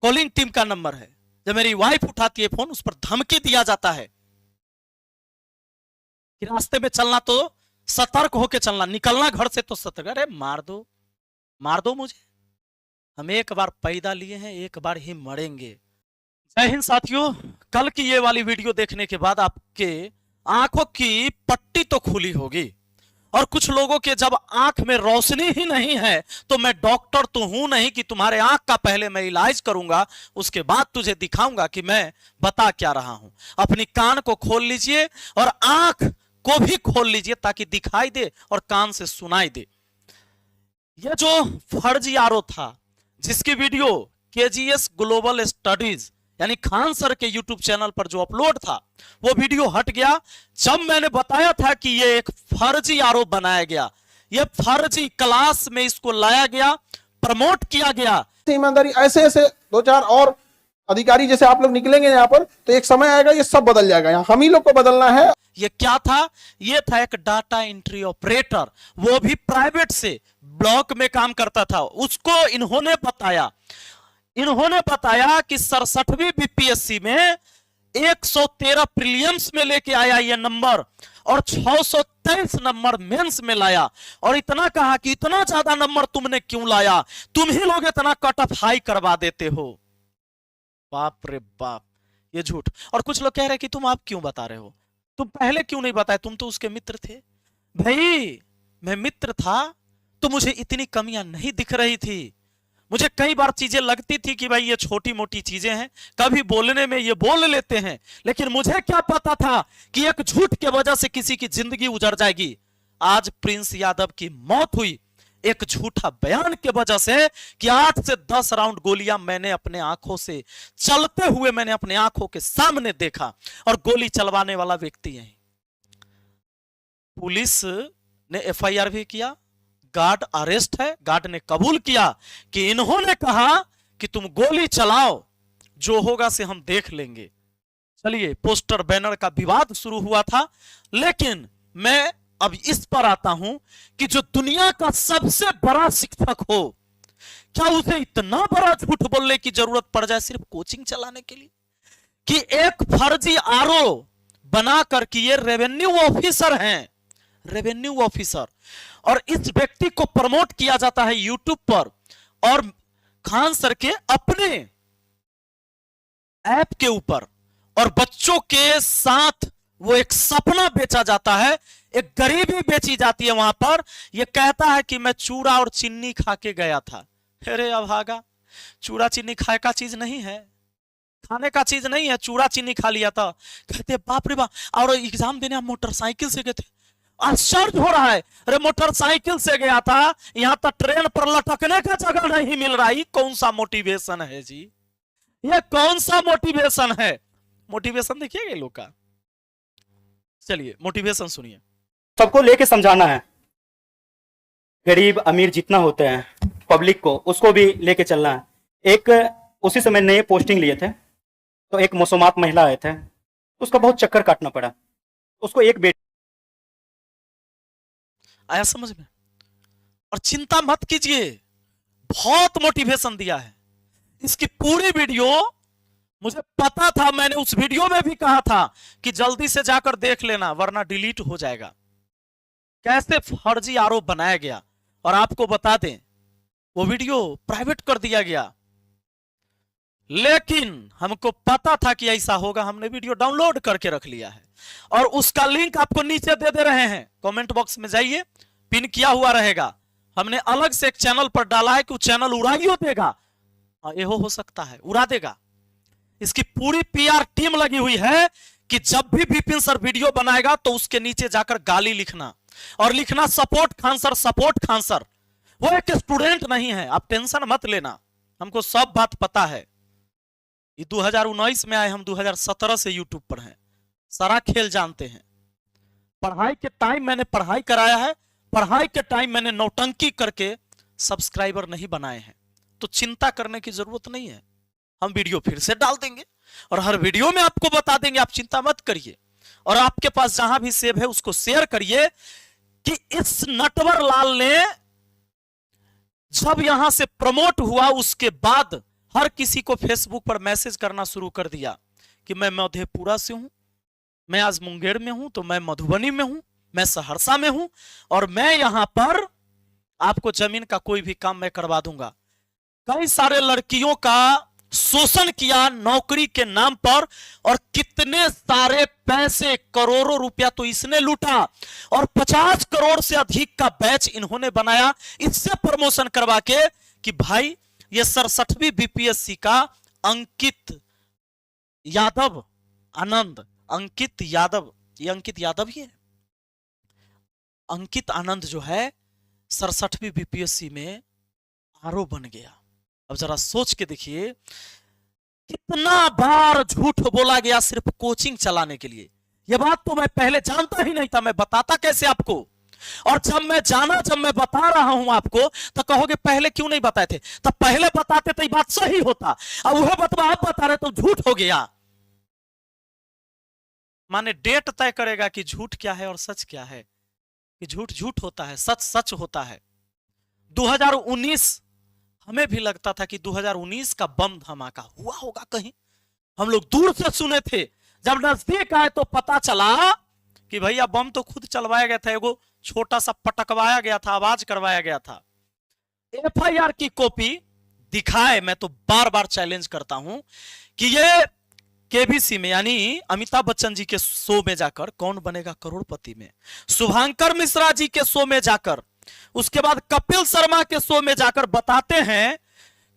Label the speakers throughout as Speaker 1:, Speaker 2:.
Speaker 1: Calling team का number है। जब मेरी वाइफ उठाती है फोन, उस पर धमकी दिया जाता है कि रास्ते में चलना तो सतर्क होकर चलना, निकलना घर से तो सतर्क। अरे मार दो मुझे, हम एक बार पैदा लिए हैं, एक बार ही मरेंगे। जय हिंद साथियों। कल की ये वाली वीडियो देखने के बाद आपके आंखों की पट्टी तो खुली होगी, और कुछ लोगों के जब आंख में रोशनी ही नहीं है, तो मैं डॉक्टर तो हूं नहीं कि तुम्हारे आंख का पहले मैं इलाज करूंगा, उसके बाद तुझे दिखाऊंगा कि मैं बता क्या रहा हूं। अपनी कान को खोल लीजिए और आंख को भी खोल लीजिए ताकि दिखाई दे और कान से सुनाई दे। यह जो फर्जी आरोप था, जिसकी वीडियो केजीएस ग्लोबल स्टडीज यानी खान सर के यूट्यूब चैनल पर जो अपलोड था, वो वीडियो हट गया जब मैंने बताया था कि ये एक फर्जी आरोप बनाया गया, ये फर्जी क्लास में इसको लाया गया, प्रमोट किया गया।
Speaker 2: ईमानदारी ऐसे ऐसे दो चार और अधिकारी जैसे आप लोग निकलेंगे यहाँ पर, तो एक समय आएगा ये सब बदल जाएगा। यहाँ हम ही लोग को बदलना है।
Speaker 1: ये क्या था? ये था एक डाटा एंट्री ऑपरेटर, वो भी प्राइवेट से ब्लॉक में काम करता था। उसको इन्होंने बताया कि 67वीं बीपीएससी में 113 प्रीलिम्स में लेके आया ये नंबर, और 623 नंबर मेंस में लाया। और इतना कहा कि इतना ज्यादा नंबर तुमने क्यों लाया, तुम ही लोग इतना कट ऑफ हाई करवा देते हो। बाप रे बाप, ये झूठ। और कुछ लोग कह रहे कि तुम आप क्यों बता रहे हो, तुम पहले क्यों नहीं बताए, तुम तो उसके मित्र थे। भाई मैं मित्र था तो मुझे इतनी कमियां नहीं दिख रही थी। मुझे कई बार चीजें लगती थी कि भाई ये छोटी मोटी चीजें हैं, कभी बोलने में ये बोल लेते हैं, लेकिन मुझे क्या पता था कि एक झूठ के वजह से किसी की जिंदगी उजड़ जाएगी। आज प्रिंस यादव की मौत हुई एक झूठा बयान के वजह से कि 8 से 10 राउंड गोलियां मैंने अपने आंखों से चलते हुए मैंने अपने आंखों के सामने देखा, और गोली चलवाने वाला व्यक्ति है। पुलिस ने एफआईआर भी किया, गार्ड अरेस्ट है। गार्ड ने कबूल किया कि इन्होंने कहा कि तुम गोली चलाओ, जो होगा से हम देख लेंगे। चलिए, पोस्टर बैनर का विवाद शुरू हुआ था, लेकिन मैं अब इस पर आता हूं कि जो दुनिया का सबसे बड़ा शिक्षक हो, क्या उसे इतना बड़ा झूठ बोलने की जरूरत पड़ जाए सिर्फ कोचिंग चलाने के लिए? कि एक फर्जी आरोप बनाकर कि ये रेवेन्यू ऑफिसर हैं, रेवेन्यू ऑफिसर, और इस व्यक्ति को प्रमोट किया जाता है यूट्यूब पर, और खान सर के अपने ऐप के ऊपर, और बच्चों के साथ वो एक सपना बेचा जाता है, एक गरीबी बेची जाती है वहां पर। ये कहता है कि मैं चूड़ा और चीनी खा के गया था। अरे अभागा, चूड़ा चीनी खाए का चीज नहीं है, खाने का चीज नहीं है। चूड़ा चीनी खा लिया था, कहते बाप रे बाप। और एग्जाम देने आप मोटरसाइकिल से गए थे, आश्चर्य हो रहा है। अरे मोटरसाइकिल से गया था, यहां तक ट्रेन पर लटकने का जगह नहीं मिल रहा। ये कौन सा मोटिवेशन है जी, ये कौन सा मोटिवेशन है? मोटिवेशन देखिएगा लोग का। चलिए मोटिवेशन सुनिए।
Speaker 3: सबको लेके समझाना है, गरीब अमीर जितना होते हैं पब्लिक को, उसको भी लेके चलना है। एक उसी समय नए पोस्टिंग लिए थे, तो एक मौसमात महिला आए थे, उसका बहुत चक्कर काटना पड़ा। उसको एक बेटी
Speaker 1: आया समझ में? और चिंता मत कीजिए, बहुत मोटिवेशन दिया है। इसकी पूरी वीडियो मुझे पता था, मैंने उस वीडियो में भी कहा था कि जल्दी से जाकर देख लेना वरना डिलीट हो जाएगा। कैसे फर्जी आरोप बनाया गया, और आपको बता दें वो वीडियो प्राइवेट कर दिया गया, लेकिन हमको पता था कि ऐसा होगा। हमने वीडियो डाउनलोड करके रख लिया है, और उसका लिंक आपको नीचे दे रहे हैं, कमेंट बॉक्स में जाइए, पिन किया हुआ रहेगा। हमने अलग से एक चैनल पर डाला है कि वो चैनल उड़ाइयो देगा, ये हो सकता है उड़ा देगा। इसकी पूरी पीआर टीम लगी हुई है कि जब भी विपिन सर वीडियो बनाएगा तो उसके नीचे जाकर गाली लिखना, और लिखना support Khan sir, support Khan sir. वो एक स्टूडेंट नहीं है, आप टेंशन मत लेना, हमको सब बात पता है। ये 2019 में आए, हम 2017 से यूट्यूब पर हैं, सारा खेल जानते हैं। पढ़ाई के टाइम मैंने पढ़ाई कराया है, पढ़ाई के टाइम मैंने नौटंकी करके सब्सक्राइबर नहीं बनाए हैं, तो चिंता करने की जरूरत नहीं है। हम वीडियो फिर से डाल देंगे, और हर वीडियो में आपको बता देंगे, आप चिंता मत करिए। और आपके पास जहां भी सेव है उसको शेयर करिए कि इस नटवर लाल ने जब यहां से प्रमोट हुआ उसके बाद हर किसी को फेसबुक पर मैसेज करना शुरू कर दिया कि मैं मधेपुरा से हूं, मैं आज मुंगेर में हूं, तो मैं मधुबनी में हूं, मैं सहरसा में हूं, और मैं यहां पर आपको जमीन का कोई भी काम मैं करवा दूंगा। कई सारे लड़कियों का शोषण किया नौकरी के नाम पर, और कितने सारे पैसे, करोड़ों रुपया तो इसने लूटा, और 50 करोड़ से अधिक का बैच इन्होंने बनाया इससे प्रमोशन करवा के कि भाई ये 67वीं बीपीएससी का अंकित यादव आनंद, अंकित यादव, ये अंकित यादव ही है, अंकित आनंद जो है 67वीं बीपीएससी में आरओ बन गया। अब जरा सोच के देखिए कितना बार झूठ बोला गया सिर्फ कोचिंग चलाने के लिए। यह बात तो मैं पहले जानता ही नहीं था, मैं बताता कैसे आपको, और जब मैं जाना, जब मैं बता रहा हूं आपको तो कहोगे पहले क्यों नहीं बताए थे, तब पहले बताते तो ये बात सही होता, अब वह बतवा आप बता रहे तो झूठ हो गया। माने डेट तय करेगा कि झूठ क्या है और सच क्या है, कि झूठ झूठ होता है, सच सच होता है। 2019 हमें भी लगता था कि 2019 का बम धमाका हुआ होगा कहीं, हम लोग दूर से सुने थे, जब नजदीक आए तो पता चला कि भैया बम तो खुद चलवाया गया था, एगो छोटा सा पटकवाया गया था, आवाज करवाया गया था। एफआईआर की कॉपी दिखाए, मैं तो बार बार चैलेंज करता हूं कि ये केबीसी में यानी अमिताभ बच्चन जी के शो में जाकर कौन बनेगा करोड़पति में, शुभांकर मिश्रा जी के शो में जाकर, उसके बाद कपिल शर्मा के शो में जाकर बताते हैं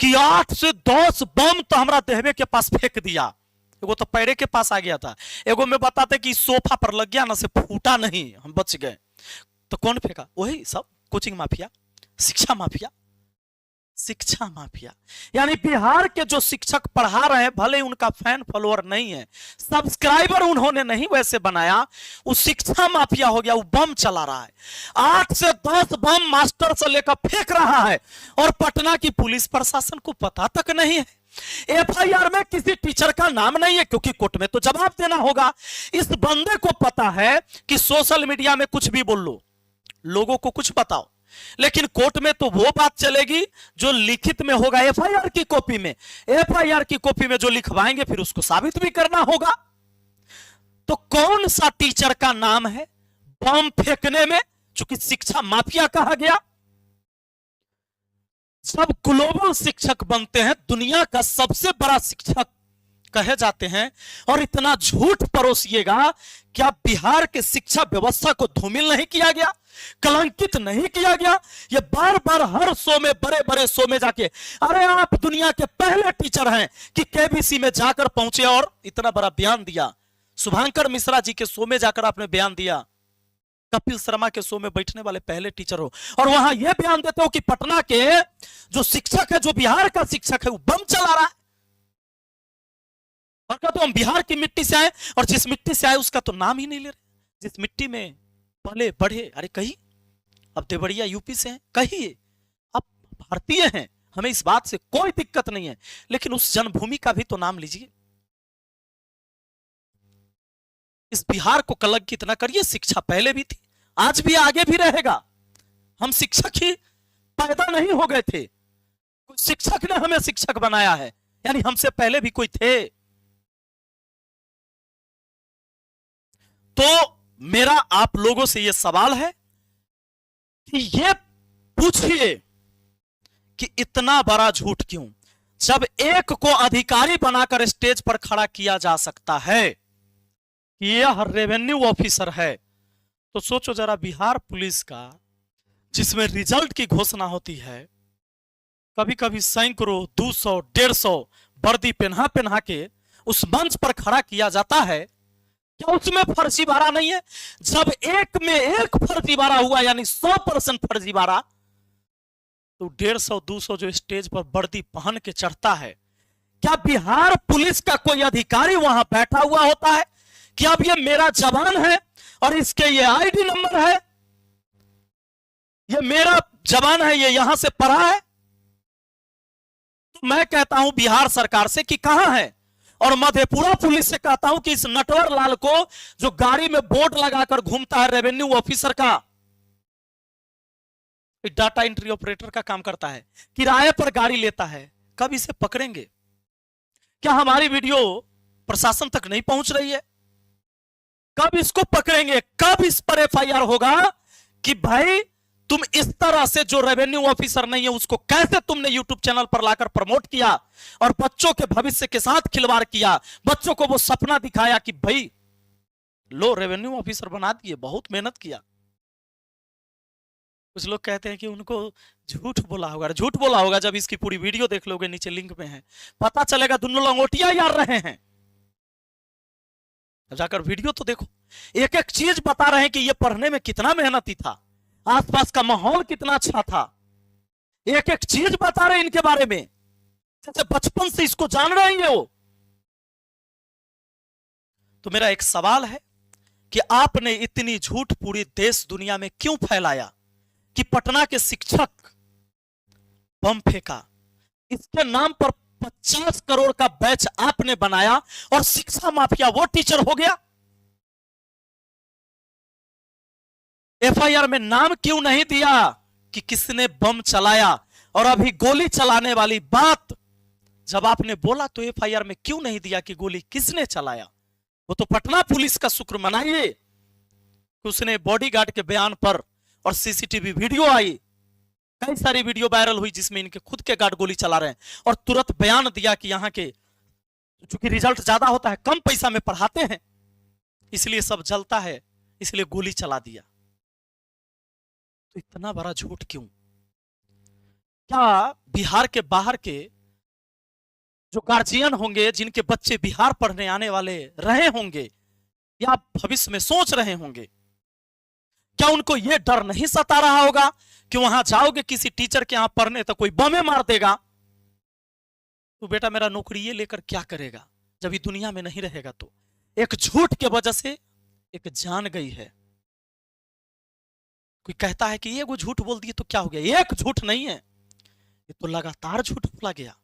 Speaker 1: कि 8 से 10 बम तो हमरा देहबे के पास फेंक दिया, एगो तो पैरे के पास आ गया था, एगो में बताते कि सोफा पर लग गया ना, से फूटा नहीं, हम बच गए। तो कौन फेंका? वही सब कोचिंग माफिया, शिक्षा माफिया, शिक्षा माफिया। यानी बिहार के जो शिक्षक पढ़ा रहे हैं, भले उनका फैन फॉलोअर नहीं है, सब्सक्राइबर उन्होंने नहीं वैसे बनाया, वो शिक्षा माफिया हो गया, वो बम चला रहा है, 8 से 10 बम मास्टर से लेकर फेंक रहा है, और पटना की पुलिस प्रशासन को पता तक नहीं है। एफआईआर में किसी टीचर का नाम नहीं है, क्योंकि कोर्ट में तो जवाब देना होगा। इस बंदे को पता है कि सोशल मीडिया में कुछ भी बोल लो, लोगों को कुछ बताओ, लेकिन कोर्ट में तो वो बात चलेगी जो लिखित में होगा, एफआईआर की कॉपी में, एफआईआर की कॉपी में जो लिखवाएंगे फिर उसको साबित भी करना होगा। तो कौन सा टीचर का नाम है बम फेंकने में, चूंकि शिक्षा माफिया कहा गया। सब ग्लोबल शिक्षक बनते हैं, दुनिया का सबसे बड़ा शिक्षक कहे जाते हैं, और इतना झूठ परोसिएगा, क्या बिहार के शिक्षा व्यवस्था को धूमिल नहीं किया गया, कलंकित नहीं किया गया? ये बार बार हर शो में, बड़े बड़े शो में जाके, अरे आप दुनिया के पहले टीचर हैं कि केबीसी में जाकर पहुंचे और इतना बड़ा बयान दिया। शुभांकर मिश्रा जी के शो में जाकर आपने बयान दिया, कपिल शर्मा के शो में बैठने वाले पहले टीचर हो, और वहां यह बयान देते हो कि पटना के जो शिक्षक है, जो बिहार का शिक्षक है, वो बम चला रहा है, और कहते हम बिहार की मिट्टी से आए, और जिस मिट्टी से आए उसका तो नाम ही नहीं ले रहे, जिस मिट्टी में पले बढ़े। अरे कही अब देवरिया यूपी से हैं, कहिए आप भारतीय हैं, हमें इस बात से कोई दिक्कत नहीं है, लेकिन उस जन्मभूमि का भी तो नाम लीजिए। इस बिहार को कलंकित न करिए। शिक्षा पहले भी थी, आज भी, आगे भी रहेगा। हम शिक्षक ही पैदा नहीं हो गए थे, शिक्षक ने हमें शिक्षक बनाया है, यानी हमसे पहले भी कोई थे। तो मेरा आप लोगों से यह सवाल है कि ये पूछिए कि इतना बड़ा झूठ क्यों, जब एक को अधिकारी बनाकर स्टेज पर खड़ा किया जा सकता है कि यह रेवेन्यू ऑफिसर है, तो सोचो जरा बिहार पुलिस का, जिसमें रिजल्ट की घोषणा होती है, कभी कभी सैकड़ों, 200, 150 वर्दी पहना पहना के उस मंच पर खड़ा किया जाता है, क्या उसमें फर्जीवाड़ा नहीं है? जब एक में एक फर्जीवाड़ा हुआ, यानी 100% फर्जीवाड़ा, तो 150, 200 जो स्टेज पर वर्दी पहन के चढ़ता है, क्या बिहार पुलिस का कोई अधिकारी वहां बैठा हुआ होता है कि अब ये मेरा जवान है और इसके ये आईडी नंबर है, ये मेरा जवान है, ये यहां से पढ़ा है? तो मैं कहता हूं बिहार सरकार से कि कहां है, और मधेपुरा पुलिस से कहता हूं कि इस नटवर लाल को, जो गाड़ी में बोर्ड लगाकर घूमता है रेवेन्यू ऑफिसर का, डाटा एंट्री ऑपरेटर का काम करता है, किराए पर गाड़ी लेता है, कब इसे पकड़ेंगे? क्या हमारी वीडियो प्रशासन तक नहीं पहुंच रही है? कब इसको पकड़ेंगे? कब इस पर एफआईआर होगा कि भाई तुम इस तरह से जो रेवेन्यू ऑफिसर नहीं है उसको कैसे तुमने यूट्यूब चैनल पर लाकर प्रमोट किया और बच्चों के भविष्य के साथ खिलवाड़ किया, बच्चों को वो सपना दिखाया कि भाई लो रेवेन्यू ऑफिसर बना दिए, बहुत मेहनत किया। कुछ लोग कहते हैं कि उनको झूठ बोला होगा। झूठ बोला होगा जब इसकी पूरी वीडियो देख लोगे, नीचे लिंक में है, पता चलेगा दोनों लंगोटिया यार रहे हैं। जाकर वीडियो तो देखो, एक एक चीज बता रहे हैं कि ये पढ़ने में कितना मेहनती था, आसपास का माहौल कितना अच्छा था, एक एक चीज बता रहे हैं इनके बारे में, जैसे बचपन से इसको जान रहे हैं वो। तो मेरा एक सवाल है कि आपने इतनी झूठ पूरी देश दुनिया में क्यों फैलाया कि पटना के शिक्षक बम फेंका, इसके नाम पर 50 करोड़ का बैच आपने बनाया और शिक्षा माफिया वो टीचर हो गया। एफआईआर में नाम क्यों नहीं दिया कि किसने बम चलाया? और अभी गोली चलाने वाली बात जब आपने बोला तो एफआईआर में क्यों नहीं दिया कि गोली किसने चलाया? वो तो पटना पुलिस का शुक्र मनाइए कि उसने बॉडीगार्ड के बयान पर और सीसीटीवी वीडियो आई, कई सारी वीडियो वायरल हुई जिसमें इनके खुद के गार्ड गोली चला रहे हैं और तुरंत बयान दिया कि यहाँ के चूंकि रिजल्ट ज्यादा होता है, कम पैसा में पढ़ाते हैं, इसलिए सब जलता है, इसलिए गोली चला दिया। तो इतना बड़ा झूठ क्यों? क्या बिहार के बाहर के जो गार्जियन होंगे, जिनके बच्चे बिहार पढ़ने आने वाले रहे होंगे या भविष्य में सोच रहे होंगे, क्या उनको यह डर नहीं सता रहा होगा कि वहां जाओगे किसी टीचर के यहां पढ़ने तो कोई बमे मार देगा, तो बेटा मेरा नौकरी ये लेकर क्या करेगा जब ये दुनिया में नहीं रहेगा? तो एक झूठ के वजह से एक जान गई है। कोई कहता है कि ये वो झूठ बोल दिए तो क्या हो गया? एक झूठ नहीं है, ये तो लगातार झूठ बोला गया।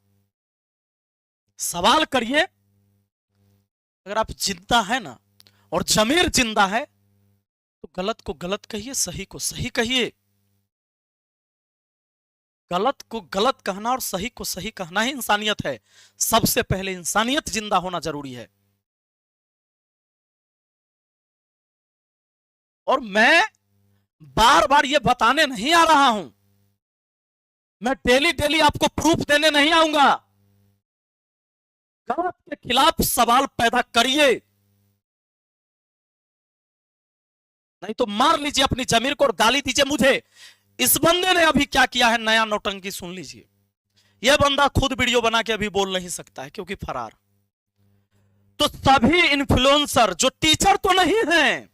Speaker 1: सवाल करिए, अगर आप जिंदा है ना और जमीर जिंदा है तो गलत को गलत कहिए, सही को सही कहिए। गलत को गलत कहना और सही को सही कहना ही इंसानियत है। सबसे पहले इंसानियत जिंदा होना जरूरी है। और मैं बार बार ये बताने नहीं आ रहा हूं, मैं डेली डेली आपको प्रूफ देने नहीं आऊंगा। गलत के खिलाफ सवाल पैदा करिए, नहीं तो मार लीजिए अपनी जमीर को और गाली दीजिए मुझे। इस बंदे ने अभी क्या किया है, नया नौटंकी सुन लीजिए। यह बंदा खुद वीडियो बना के अभी बोल नहीं सकता है क्योंकि फरार। तो सभी इन्फ्लुएंसर जो टीचर तो नहीं हैं,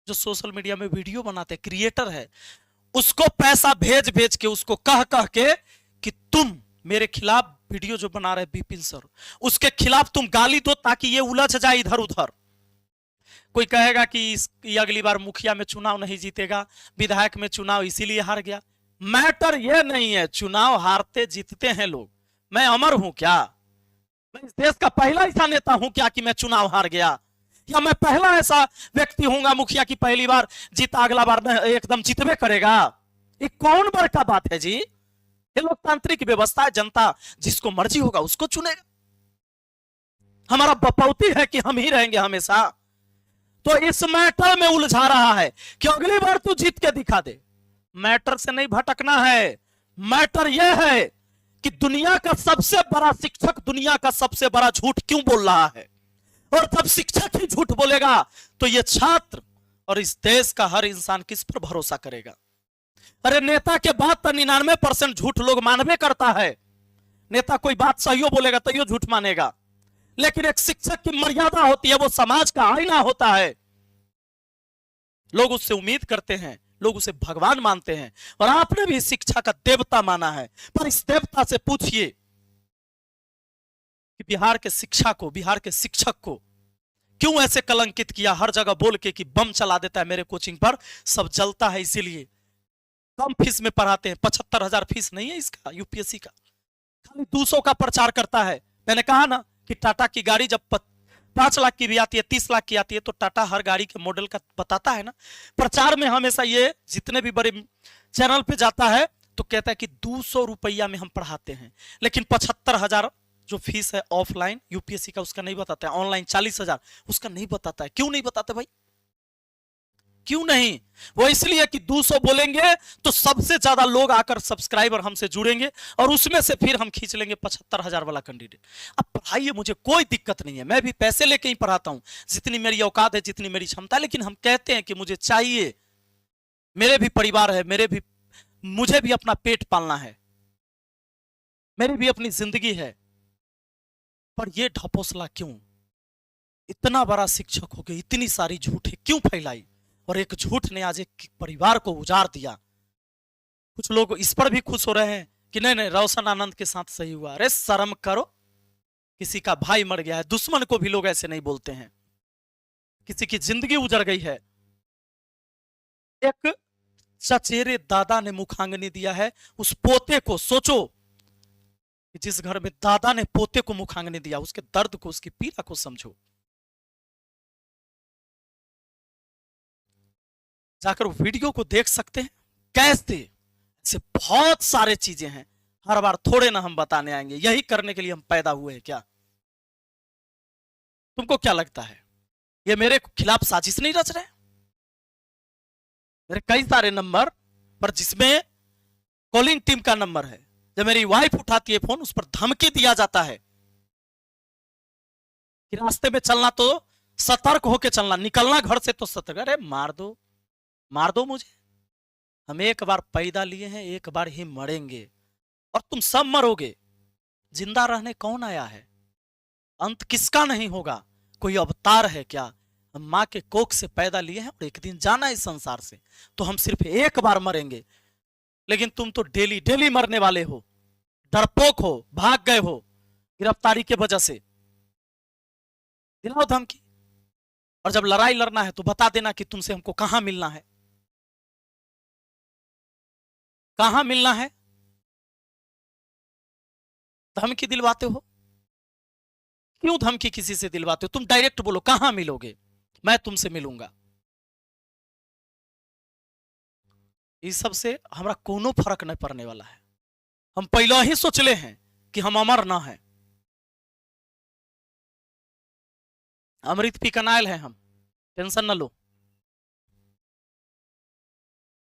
Speaker 1: जो सोशल मीडिया में वीडियो बनाते क्रिएटर है, उसको पैसा भेज भेज के, उसको कह कह के कि तुम मेरे खिलाफ वीडियो जो बना रहे बिपिन सर, उसके खिलाफ तुम गाली दो ताकि ये उलझ जाए इधर उधर। कोई कहेगा कि अगली बार मुखिया में चुनाव नहीं जीतेगा, विधायक में चुनाव इसीलिए हार गया। मैटर ये नहीं है, चुनाव हारते जीतते हैं लोग। मैं अमर हूं क्या? मैं इस देश का पहला ऐसा नेता हूं क्या कि मैं चुनाव हार गया? या मैं पहला ऐसा व्यक्ति हूंगा मुखिया की पहली बार जीता, अगला बार में एकदम जीतबे करेगा? ये कौन बड़ का बात है जी? ये लोकतांत्रिक व्यवस्था है, जनता जिसको मर्जी होगा उसको चुनेगा। हमारा बपौती है कि हम ही रहेंगे हमेशा। तो इस मैटर में उलझा रहा है कि अगली बार तू जीत के दिखा दे। मैटर से नहीं भटकना है। मैटर यह है कि दुनिया का सबसे बड़ा शिक्षक दुनिया का सबसे बड़ा झूठ क्यों बोल रहा है, और जब शिक्षक ही झूठ बोलेगा तो ये छात्र और इस देश का हर इंसान किस पर भरोसा करेगा? अरे नेता के बात तो 99% झूठ लोग मानवे करता है। नेता कोई बात सही बोलेगा तो ये झूठ मानेगा, लेकिन एक शिक्षक की मर्यादा होती है, वो समाज का आईना होता है। लोग उससे उम्मीद करते हैं, लोग उसे भगवान मानते हैं, और आपने भी शिक्षा का देवता माना है। पर इस देवता से पूछिए कि बिहार के शिक्षा को, बिहार के शिक्षक को क्यों ऐसे कलंकित किया, हर जगह बोल के कि बम चला देता है मेरे कोचिंग पर, सब जलता है इसीलिए। कम फीस में पढ़ाते हैं, 75,000 फीस नहीं है इसका यूपीएससी का, खाली 200 का प्रचार करता है। मैंने कहा ना कि टाटा की गाड़ी जब 5 लाख की भी आती है, 30 लाख की आती है, तो टाटा हर गाड़ी के मॉडल का बताता है ना। प्रचार में हमेशा ये जितने भी बड़े चैनल पे जाता है तो कहता है कि 200 रुपया में हम पढ़ाते हैं, लेकिन 75,000 जो फीस है ऑफलाइन यूपीएससी का उसका नहीं बताता है, ऑनलाइन 40,000 उसका नहीं बताता है। क्यों नहीं बताते भाई, क्यों नहीं? वो इसलिए कि 200 बोलेंगे तो सबसे ज्यादा लोग आकर सब्सक्राइबर हमसे जुड़ेंगे और उसमें से फिर हम खींच लेंगे 75,000 वाला कैंडिडेट। अब पढ़ाइए, मुझे कोई दिक्कत नहीं है, मैं भी पैसे लेके ही पढ़ाता हूं जितनी मेरी औकात है, जितनी मेरी क्षमता है। लेकिन हम कहते हैं कि मुझे चाहिए, मेरे भी परिवार है, मुझे भी अपना पेट पालना है, मेरी भी अपनी जिंदगी है। पर ये ढपोसला क्यों? इतना बड़ा शिक्षक हो गए, इतनी सारी झूठे क्यों फैलाई? और एक झूठ ने आज एक परिवार को उजाड़ दिया। कुछ लोग इस पर भी खुश हो रहे हैं कि नहीं नहीं रोशन आनंद के साथ सही हुआ। अरे शर्म करो, किसी का भाई मर गया है, दुश्मन को भी लोग ऐसे नहीं बोलते हैं। किसी की जिंदगी उजड़ गई है। एक चचेरे दादा ने मुखाग्नि दिया है उस पोते को। सोचो कि जिस घर में दादा ने पोते को मुखाग्नि दिया, उसके दर्द को, उसकी पीड़ा को समझो। जाकर वीडियो को देख सकते हैं कैसे। ऐसे बहुत सारे चीजें हैं, हर बार थोड़े ना हम बताने आएंगे। यही करने के लिए हम पैदा हुए हैं क्या? तुमको क्या लगता है ये मेरे खिलाफ साजिश नहीं रच रहे? मेरे कई सारे नंबर पर जिसमें कॉलिंग टीम का नंबर है, जब मेरी वाइफ उठाती है फोन उस पर धमकी दिया जाता है कि रास्ते में चलना तो सतर्क होकर चलना, निकलना घर से तो सतर्क। अरे मार दो मुझे, हम एक बार पैदा लिए हैं, एक बार ही मरेंगे और तुम सब मरोगे। जिंदा रहने कौन आया है? अंत किसका नहीं होगा? कोई अवतार है क्या? हम माँ के कोख से पैदा लिए हैं और एक दिन जाना इस संसार से, तो हम सिर्फ एक बार मरेंगे। लेकिन तुम तो डेली डेली मरने वाले हो, डरपोक हो, भाग गए हो गिरफ्तारी के वजह से। दिलाओ धमकी, और जब लड़ाई लड़ना है तो बता देना कि तुमसे हमको कहां मिलना है, कहां मिलना है। धमकी दिलवाते हो, क्यों धमकी किसी से दिलवाते हो? तुम डायरेक्ट बोलो कहां मिलोगे, मैं तुमसे मिलूंगा। इस सब से हमारा कोनो फर्क नहीं पड़ने वाला है। हम पहले ही सोचले हैं कि हम अमर ना हैं, अमृत पी कनाइल हैं हम, टेंशन न लो।